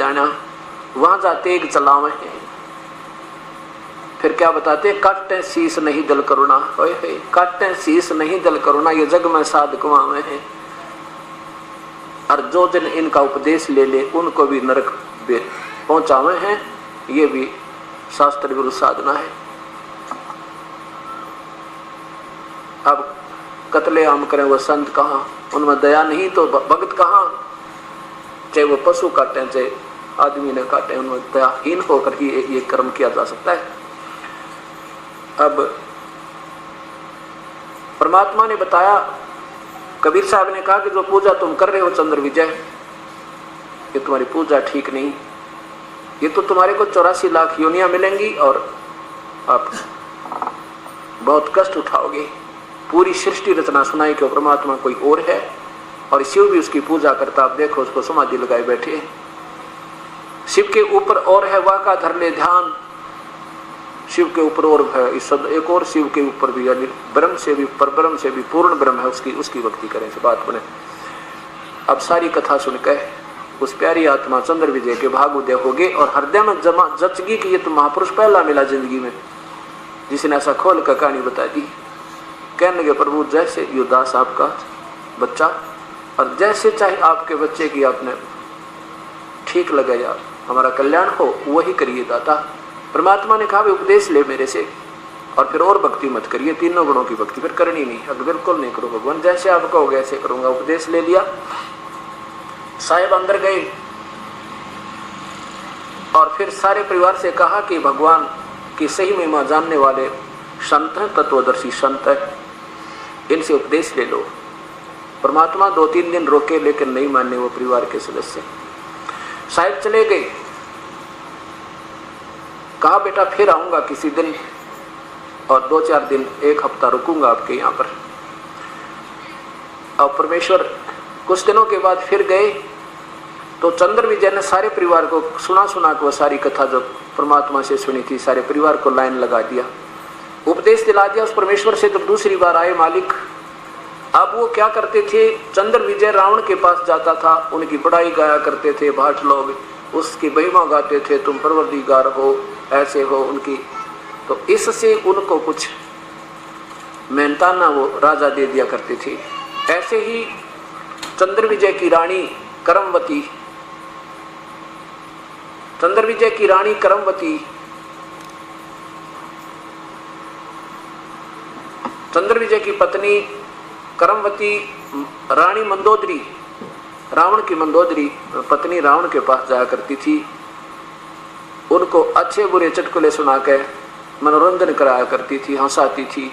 जाना, वहां जाते एक चलावे हैं। फिर क्या बताते, काटे शीस नहीं दल करुणा, काटे शीस नहीं दल करुणा, ये जग में साध कुआवे हैं। और जो जन इनका उपदेश ले ले उनको भी नरक पहुंचावे हैं, ये भी शास्त्र विरुद्ध साधना है। अब कत्लेआम करें वो संत कहाँ, उनमें दया नहीं तो भगत कहाँ। चाहे वो पशु काटे चाहे आदमी ने काटे, उनमें दयाहीन होकर ही ये कर्म किया जा सकता है। अब परमात्मा ने बताया, कबीर साहब ने कहा कि जो पूजा तुम कर रहे हो चंद्र विजय, ये तुम्हारी पूजा ठीक नहीं, ये तो तुम्हारे को 84 लाख योनियां मिलेंगी और आप बहुत कष्ट उठाओगे। पूरी सृष्टि रचना सुनाई कि परमात्मा कोई और है और शिव भी उसकी पूजा करता, आप देखो उसको समाधि लगाए बैठे। शिव के ऊपर और है वाह का धर ले ध्यान, शिव के ऊपर और है एक और शिव के ऊपर भी, यानी ब्रह्म से भी परब्रह्म से भी पूर्ण ब्रह्म है, उसकी भक्ति करें से बात बने। अब सारी कथा सुनकर उस प्यारी आत्मा चंद्र विजय के भाग उदय हो गए और हृदय में जमा जचगी कि ये तो महापुरुष पहला मिला जिंदगी में जिसने ऐसा खोल कर कहानी बता दी। कहने लगे प्रभु जैसे यो दास आपका बच्चा, और जैसे चाहे आपके बच्चे की आपने ठीक लगे या हमारा कल्याण हो वही करिए दाता। परमात्मा ने कहा भी उपदेश ले मेरे से और फिर और भक्ति मत करिए, तीनों गुणों की भक्ति फिर करनी नहीं, अगर बिल्कुल नहीं करो भगवान, जैसे आप कहोगे ऐसे करूंगा। उपदेश ले लिया, साहेब अंदर गए और फिर सारे परिवार से कहा कि भगवान की सही महिमा जानने वाले संत हैं, तत्वदर्शी संत है, इनसे उपदेश ले लो। परमात्मा 2-3 दिन रोके लेकिन नहीं माने वो परिवार के सदस्य। साहेब चले गए, कहा बेटा फिर आऊंगा किसी दिन और 2-4 दिन 1 हफ्ता रुकूंगा आपके यहाँ पर। और परमेश्वर कुछ दिनों के बाद फिर गए तो चंद्र विजय ने सारे परिवार को सुना को सारी कथा जो परमात्मा से सुनी थी सारे परिवार को लाइन लगा दिया, उपदेश दिला दिया उस परमेश्वर से। जब दूसरी बार आए मालिक, अब वो क्या करते थे, चंद्र विजय रावण के पास जाता था, उनकी बड़ाई गाया करते थे भाट लोग, उसकी महिमा गाते थे, तुम परवरदिगार हो, ऐसे हो उनकी। तो इससे उनको कुछ मेहनताना वो राजा दे दिया करते थे। ऐसे ही चंद्र विजय की रानी करमवती, चंद्र विजय की रानी करमवती, चंद्र विजय की पत्नी करमवती रानी मंदोदरी, रावण की मंदोदरी पत्नी रावण के पास जाया करती थी, उनको अच्छे बुरे चुटकुले सुना के मनोरंजन कराया करती थी, हंसाती थी,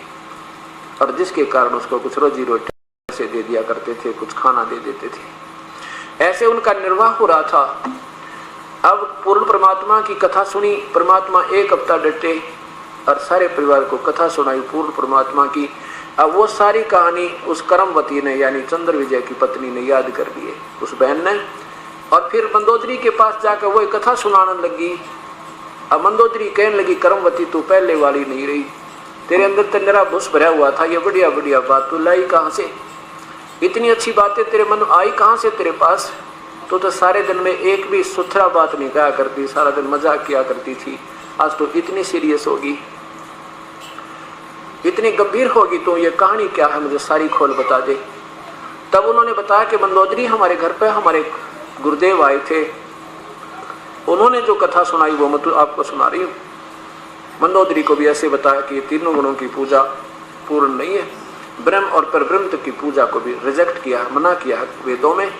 और जिसके कारण उसको कुछ रोजी रोटी से दे दिया करते थे, कुछ खाना दे देते थे। ऐसे उनका निर्वाह हो रहा था। अब पूर्ण परमात्मा की कथा सुनी, परमात्मा 1 हफ्ता डटे और सारे परिवार को कथा सुनाई पूर्ण परमात्मा की। अब वो सारी कहानी उस करमवती ने यानी चंद्र विजय की पत्नी ने याद कर ली, उस बहन ने, और फिर मंदोदरी के पास जाकर वो कथा सुनाने लगी। अब मंदोदरी कहने लगी करमवती तू पहले वाली नहीं रही, तेरे अंदर तो मेरा भूस भरा हुआ था, ये बढ़िया बढ़िया बात तू लाई कहाँ से, इतनी अच्छी बातें तेरे मन आई कहाँ से तेरे पास, तो सारे दिन में एक भी सुथरा बात नहीं कहा करती, सारा दिन मजाक किया करती थी, आज तो इतनी सीरियस होगी, इतनी गंभीर होगी, तो ये कहानी क्या है मुझे सारी खोल बता दे। तब उन्होंने बताया कि मंदोदरी हमारे घर पे हमारे गुरुदेव आए थे, उन्होंने जो कथा सुनाई वो मैं तो आपको सुना रही हूँ। मंदोदरी को भी ऐसे बताया कि ये तीनों गुणों की पूजा पूर्ण नहीं है, ब्रह्म और परब्रह्म तक की पूजा को भी रिजेक्ट किया है, मना किया है वेदों में,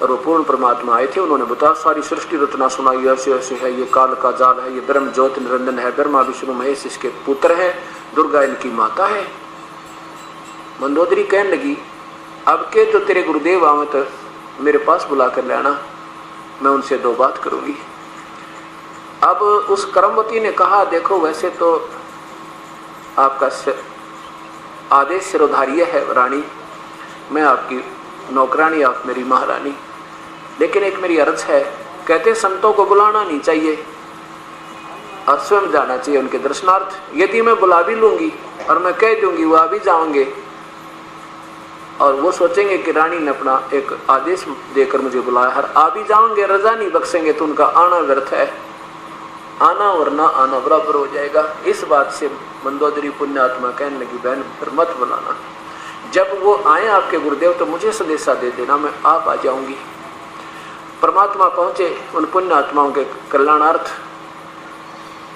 और वो पूर्ण परमात्मा आए थे, उन्होंने बताया सारी सृष्टि रचना सुनाई, ऐसे ऐसे है, ये काल का जाल है, ये ब्रह्म ज्योति निरंजन है, ब्रह्मा विष्णु महेश इसके पुत्र हैं, दुर्गा इनकी माता है। मंदोदरी कहने लगी अब के जो तेरे गुरुदेव आवे तो मेरे पास बुला कर लाना, मैं उनसे 2 बात करूंगी। अब उस करमवती ने कहा देखो वैसे तो आपका आदेश सिरोधार्य है रानी, मैं आपकी नौकरानी, आप मेरी महारानी, लेकिन एक मेरी अर्ज है, कहते संतों को बुलाना नहीं चाहिए और स्वयं जाना चाहिए उनके दर्शनार्थ। यदि मैं बुला भी लूंगी और मैं कह दूंगी वो आ भी जाओगे और वो सोचेंगे कि रानी ने अपना एक आदेश देकर मुझे बुलाया, हर आ भी जाओगे, रजा नहीं बख्शेंगे तो उनका आना व्यर्थ है, आना और ना आना बराबर हो जाएगा। इस बात से मंदोदरी पुण्यात्मा कहने लगी, बहन फिर मत बुलाना, जब वो आए आपके गुरुदेव तो मुझे संदेशा दे देना, मैं आप आ जाऊंगी। परमात्मा पहुंचे उन पुण्यात्माओं के कल्याणार्थ।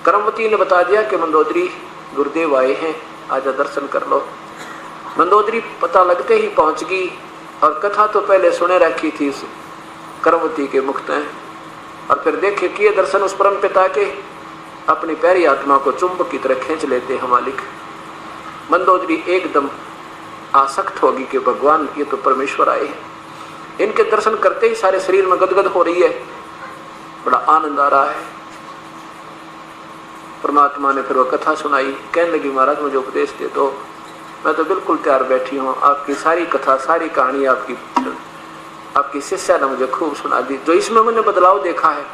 करमवती ने बता दिया कि मंदोदरी गुरुदेव आए हैं, आजा दर्शन कर लो। मंदोदरी पता लगते ही पहुंच गई और कथा तो पहले सुने रखी थी उस करमवती के मुख में, और फिर देखे किए दर्शन उस परम पिता के, अपनी प्यारी आत्मा को चुंबक की तरह खींच लेते हैं मालिक। मंदोदरी एकदम आसक्त होगी कि भगवान ये तो परमेश्वर आए हैं। इनके दर्शन करते ही सारे शरीर में गदगद हो रही है, बड़ा आनंद आ रहा है। परमात्मा ने फिर वो कथा सुनाई, कहने लगी महाराज मुझे उपदेश दे दो, मैं तो बिल्कुल तैयार बैठी हूँ, आपकी सारी कथा सारी कहानी आपकी शिष्या ने मुझे खूब सुना दी। जो इसमें मैंने बदलाव देखा है,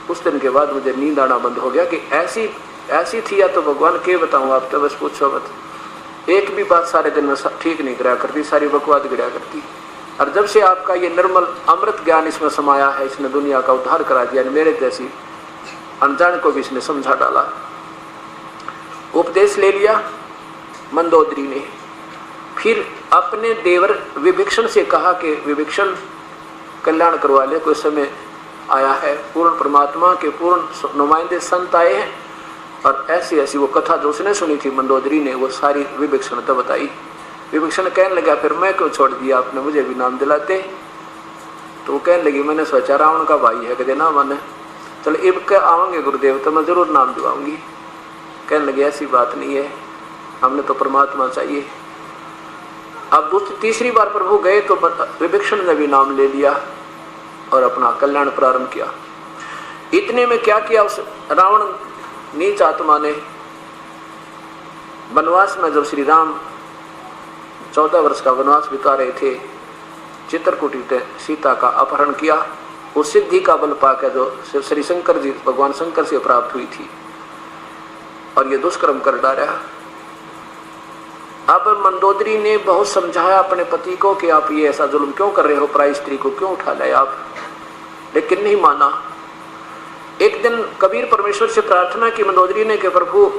उस दिन के बाद मुझे नींद आना बंद हो गया कि ऐसी थी या तो भगवान के बताऊँ, आप तो बस पूछो मत। एक भी बात सारे दिन में ठीक नहीं कराया करती, सारी बकवाद गिरा करती। और जब से आपका ये निर्मल अमृत ज्ञान इसमें समाया है, इसने दुनिया का उद्धार करा दिया, मेरे जैसी अनजान को भी इसने समझा डाला। उपदेश ले लिया मंदोदरी ने। फिर अपने देवर विभीषण से कहा कि विभीषण कल्याण करवा ले, कोई समय आया है, पूर्ण परमात्मा के पूर्ण नुमाइंदे संत आए हैं। और ऐसी ऐसी वो कथा जो उसने सुनी थी मंदोदरी ने, वो सारी विभीषण तो बताई। विभीषण कहने लगा फिर मैं क्यों छोड़ दिया, आपने मुझे भी नाम दिलाते। तो वो कहने लगी मैंने सोचा रावण का भाई है, कहते ना माने, चलो इब के आवेंगे गुरुदेव तो मैं जरूर नाम दिलाऊंगी। कहने लगे ऐसी बात नहीं है, हमने तो परमात्मा चाहिए। अब तीसरी बार प्रभु गए तो विभीषण ने भी नाम ले लिया और अपना कल्याण प्रारंभ किया। इतने में क्या किया उस रावण नीच आत्मा ने, वनवास में जब श्री राम 14 वर्ष का वनवास बिता रहे थे, चित्रकूट से सीता का अपहरण किया। उस सिद्धि का बल पाकर जो श्री शंकर जी भगवान शंकर से प्राप्त हुई थी, और ये दुष्कर्म कर डाला। अब मंदोदरी ने बहुत समझाया अपने पति को कि आप ये ऐसा जुल्म क्यों कर रहे हो, पराई स्त्री को क्यों उठा लाए आप, लेकिन नहीं माना। एक दिन कबीर परमेश्वर से प्रार्थना की मंदोदरी ने कि प्रभु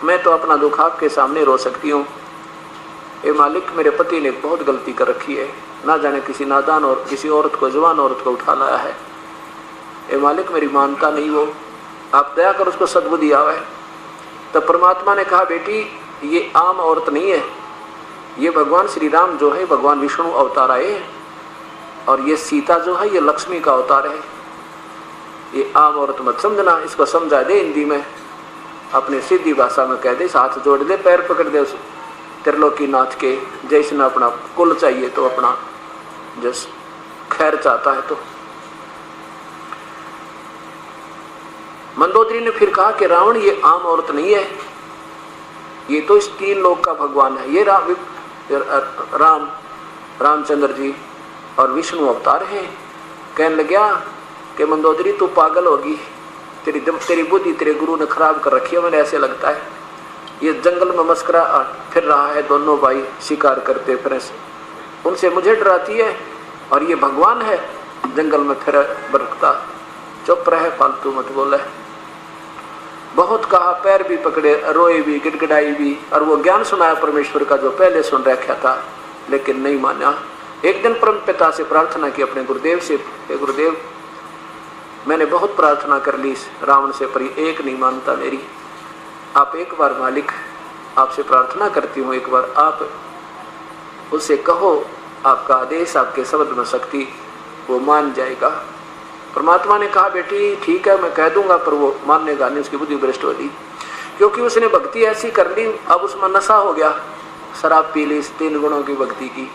मैं तो अपना दुख आपके सामने रो सकती हूँ, ये मालिक मेरे पति ने बहुत गलती कर रखी है, ना जाने किसी नादान और किसी औरत को, जवान औरत को उठा लाया है, ये मालिक मेरी मानता नहीं, वो आप दया कर उसको सद्बुद्धि आवे। तब परमात्मा ने कहा बेटी ये आम औरत नहीं है, ये भगवान श्री राम जो है भगवान विष्णु अवतार आए हैं, और ये सीता जो है ये लक्ष्मी का अवतार है, ये आम औरत मत समझना। इसको समझा दे हिंदी में, अपने सीधी भाषा में कह दे, हाथ जोड़ दे, पैर पकड़ दे उस त्रिलोकी नाथ के, जैसे न अपना कुल चाहिए तो अपना जस खैर चाहता है। तो मंदोदरी ने फिर कहा कि रावण ये आम औरत नहीं है, ये तो इस 3 लोक का भगवान है, ये रामचंद्र जी और विष्णु अवतार हैं। कहने लगा कि मंदोदरी तू पागल होगी, तेरी बुद्धि तेरे गुरु ने खराब कर रखी है, मैंने ऐसे लगता है। ये जंगल में मस्करा फिर रहा है, दोनों भाई शिकार करते फिर उनसे मुझे डराती है, और ये भगवान है जंगल में फिर बरकता। चुप रहे, फालतू मत बोले। बहुत कहा, पैर भी पकड़े, रोए भी, गिड़गिड़ाई भी, और वो ज्ञान सुनाया परमेश्वर का जो पहले सुन रखा था, लेकिन नहीं माना। एक दिन परम पिता से प्रार्थना की अपने गुरुदेव से, गुरुदेव मैंने बहुत प्रार्थना कर ली रावण से, पर एक नहीं मानता मेरी, आप एक बार मालिक आपसे प्रार्थना करती हूँ, एक बार आप उससे कहो, आपका आदेश, आपके शब्द में शक्ति, वो मान जाएगा। परमात्मा ने कहा बेटी ठीक है मैं कह दूंगा, पर वो मानने नहीं, उसकी बुद्धि भ्रष्ट हो ली, क्योंकि उसने भक्ति ऐसी कर ली, अब उसमें नशा हो गया, शराब पी ली 3 गुणों की भक्ति की,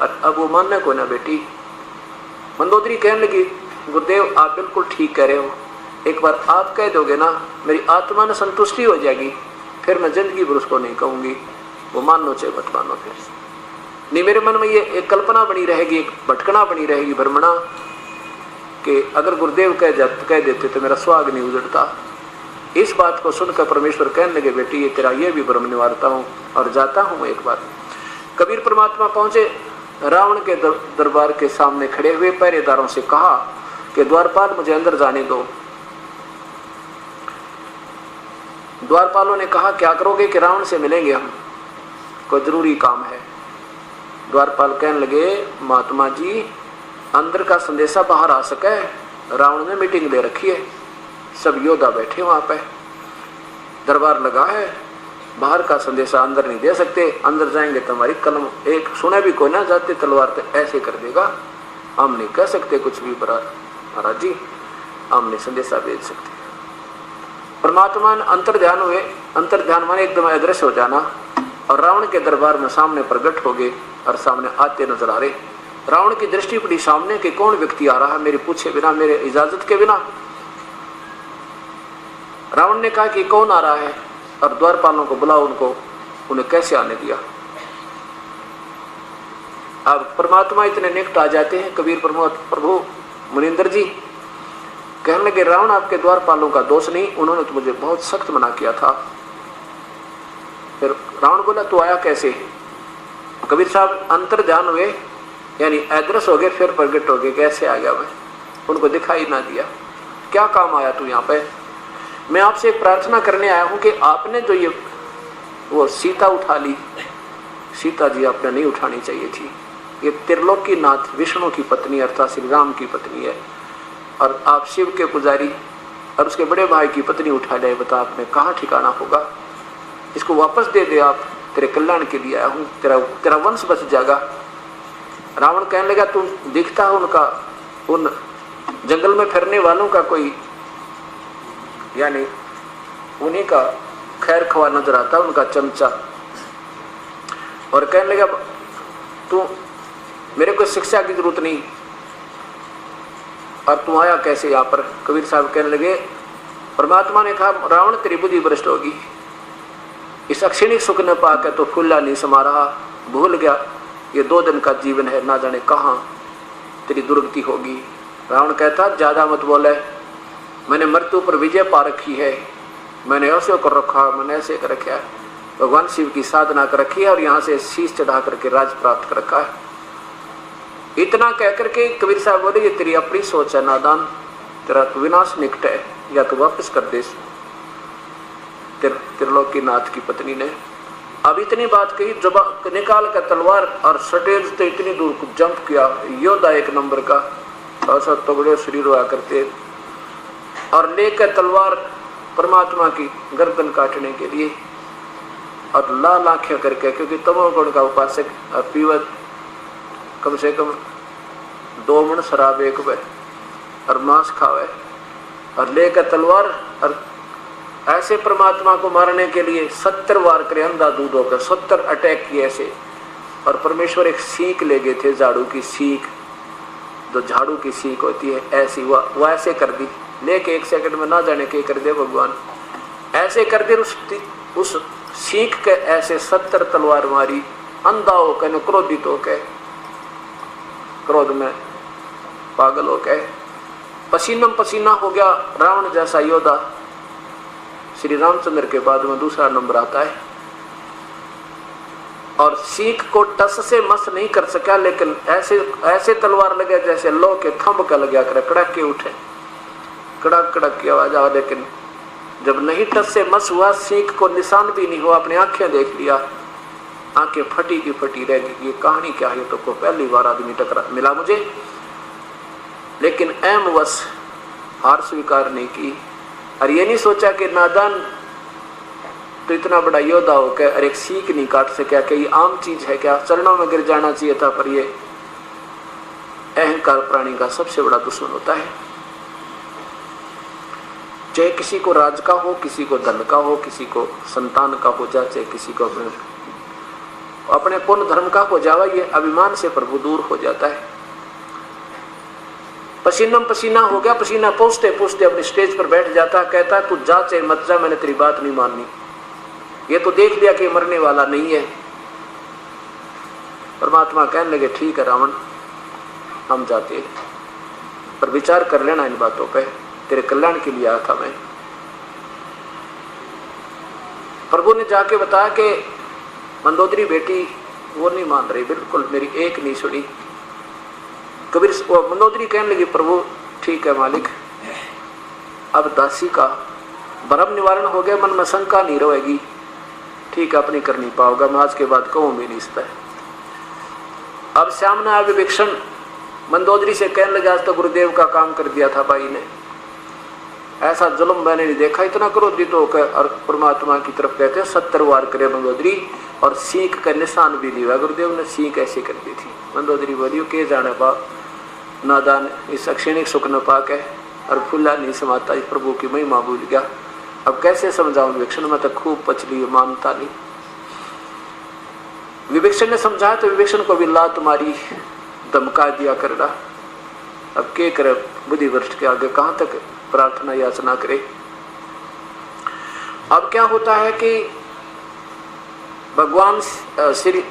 और अब वो मानने को ना बेटी। मंदोदरी कहने लगी गुरुदेव आप बिल्कुल ठीक कह रहे हो, एक बार आप कह दोगे ना मेरी आत्मा ने संतुष्टि हो जाएगी, फिर मैं जिंदगी भर उसको नहीं कहूँगी, वो मानो चाहे मत मानो। फिर नहीं, मेरे मन में ये एक कल्पना बनी रहेगी, एक भटकना बनी रहेगी, भ्रमणा, कि अगर गुरुदेव कह देते तो मेरा स्वाग नहीं उजड़ता। इस बात को सुनकर परमेश्वर कहने लगे बेटी ये तेरा ये भी भ्रम निवारता हूँ और जाता हूँ एक बार। कबीर परमात्मा पहुंचे, रावण के दरबार के सामने खड़े हुए पहरेदारों से कहा कि द्वारपाल मुझे अंदर जाने दो। द्वारपालों ने कहा क्या करोगे? कि रावण से मिलेंगे हम, कोई जरूरी काम है। द्वारपाल कहने लगे महात्मा जी अंदर का संदेशा बाहर आ सके, रावण ने मीटिंग ले रखी है, सब योद्धा बैठे वहां पे, दरबार लगा है, बाहर का संदेशा अंदर नहीं दे सकते, अंदर जाएंगे तो हमारी कलम एक सुने भी कोई ना जाते तलवार तो ऐसे कर देगा, हम नहीं कह सकते कुछ भी महाराज जी, हम नहीं संदेशा भेज सकते। परमात्मा अंतर ध्यान हुए, अंतर ध्यान माने एकदम अदृश्य हो जाना, और रावण के दरबार में सामने प्रकट हो गए और सामने आते नजर आ रहे। रावण की दृष्टि पड़ी सामने कि कौन व्यक्ति आ रहा है मेरे पूछे बिना, मेरे इजाजत के बिना। रावण ने कहा कि कौन आ रहा है, और द्वारपालों को बुलाओ, उन्हें कैसे आने दिया। अब परमात्मा इतने निकट आ जाते हैं, कबीर प्रभु मुनिंदर जी कहने लगे रावण आपके द्वारपालों का दोष नहीं, उन्होंने तो मुझे बहुत सख्त मना किया था। फिर रावण बोला तू आया कैसे? कबीर साहब अंतर ध्यान हुए, यानी अदृश्य हो गए, फिर प्रगट हो गए, कैसे आ गया मैं? उनको दिखाई ना दिया। क्या काम आया तू यहाँ पे? मैं आपसे एक प्रार्थना करने आया हूँ कि आपने जो ये वो सीता उठा ली, सीता जी आपने नहीं उठानी चाहिए थी, ये त्रिलोक की नाथ विष्णु की पत्नी अर्थात श्री राम की पत्नी है, और आप शिव के पुजारी और उसके बड़े भाई की पत्नी उठा ले, बता आपने कहाँ ठिकाना होगा? इसको वापस दे दे, आप तेरे कल्याण के लिए आया हूँ, तेरा वंश बच जाएगा। रावण कहने लगा तुम दिखता उनका उन जंगल में फिरने वालों का कोई, यानी उन्हीं का खैर खवा नजर आता, उनका चमचा, और कहने लगा तू मेरे को शिक्षा की जरूरत नहीं, और तुम आया कैसे यहाँ पर? कबीर साहब कहने लगे परमात्मा ने कहा रावण तेरी बुद्धि भ्रष्ट होगी, इस अक्षणिक सुख न पाकर तो फूला नहीं समा रहा, भूल गया ये 2 दिन का जीवन है, ना जाने कहाँ तेरी दुर्गति होगी। रावण कहता ज्यादा मत बोले, मैंने मृत्यु पर विजय पा रखी है, मैंने ऐसे कर रखा, मैंने ऐसे कर रखा है, भगवान शिव की साधना कर रखी है, और यहाँ से शीश चढ़ा करके राज प्राप्त कर रखा है। इतना कह करके कबीर साहब बोले ये तेरी अपनी सोच है नादान, तेरा तो विनाश निकट है, या तो वापस कर दे। त्रिलोक की नाथ की पत्नी ने अब इतनी बात कही, जब निकाल कर तलवार और स्टेज से इतनी दूर को जंप किया, योद्धा एक नंबर का, ऐसा तगड़े शरीर हुआ करते, और लेकर तलवार परमात्मा की गर्दन काटने के लिए, और लाल आंखें करके, क्योंकि तमोगुण का उपासक पीवत कम से कम 2 मन शराब एक वे और मांस खावे, और लेकर तलवार, और ऐसे परमात्मा को मारने के लिए 70 वार करे अंधा दूध होकर, 70 अटैक किए ऐसे, और परमेश्वर एक सीख ले गए थे, झाड़ू की सीख, जो झाड़ू की सीख होती है ऐसी, वह ऐसे कर दी, लेके 1 सेकंड में ना जाने के कर दे भगवान, ऐसे कर दे, उस सीख के ऐसे 70 तलवार मारी, अंधा होकर, क्रोधित होकर, क्रोध में पागल होकर पसीना पसीना हो गया। रावण जैसा योद्धा श्री रामचंद्र के बाद में दूसरा नंबर आता है, और सीख को टस से मस नहीं कर सका, लेकिन ऐसे तलवार लगे जैसे लो के थंब का लगा कर कड़क के उठे, कड़क कड़क की आवाज आ, लेकिन जब नहीं टस से मस हुआ, सीख को निशान भी नहीं हुआ, अपनी आंखें देख लिया, आंखें फटी की फटी रह गई। ये कहानी क्या है? तो को पहली बार आदमी टकरा मिला मुझे, लेकिन एमवश हार स्वीकार नहीं की, और ये नहीं सोचा कि नादान तो इतना बड़ा योद्धा हो क्या, और एक सीख नहीं काट सका, कि ये आम चीज है क्या, चरणों में गिर जाना चाहिए था। पर ये अहंकार प्राणी का सबसे बड़ा दुश्मन होता है, चाहे किसी को राज का हो, किसी को धन का हो, किसी को संतान का हो जाए, चाहे किसी को अपने पुण्य धर्म का हो जावा, ये अभिमान से प्रभु दूर हो जाता है। पसीना पसीना हो गया, पसीना पोंछते पोंछते अपने स्टेज पर बैठ जाता, कहता तू जा चाहे मत जा, मैंने तेरी बात नहीं माननी, ये तो देख लिया कि मरने वाला नहीं है। परमात्मा कहने लगे ठीक है रावण, हम जाते हैं, पर विचार कर लेना इन बातों पे, तेरे कल्याण के लिए आया था मैं। प्रभु ने जाके बताया कि मंदोदरी बेटी वो नहीं मान रही, बिल्कुल मेरी एक नहीं सुनी। कबीर मंदोदरी कहने लगी प्रभु ठीक है मालिक, अब दासी का भ्रम निवारण हो गया, मन में शंका नहीं रहेगी, ठीक है अपनी करनी पाओगा, मैं आज के बाद कहूँ भी नहीं सकता। अब सामने आ विभीषण मंदोदरी से कहने लगा आज तो गुरुदेव का काम कर दिया था भाई ने, ऐसा जुल्म मैंने नहीं देखा, इतना क्रोधित होकर और परमात्मा की तरफ कहते 70 वार करे मंदोदरी और सीख का निशान भी लिया। गुरुदेव ने सीख ऐसी कर दी थी। मंदोदरी बोली के जाने बा नादान इस क्षणिक सुख न पाके और फुल्ला नहीं समाता, इस प्रभु की महिमा भूल गया, अब कैसे समझाऊं विभीषण, में तो खूब पचली मानता नहीं। विभीषण ने समझाया तो विभीषण को भी ला तुम्हारी धमका दिया कर रहा, अब के करे बुद्धि वरिष्ठ के आगे कहां तक प्रार्थना याचना करे। अब क्या होता है कि भगवान श्री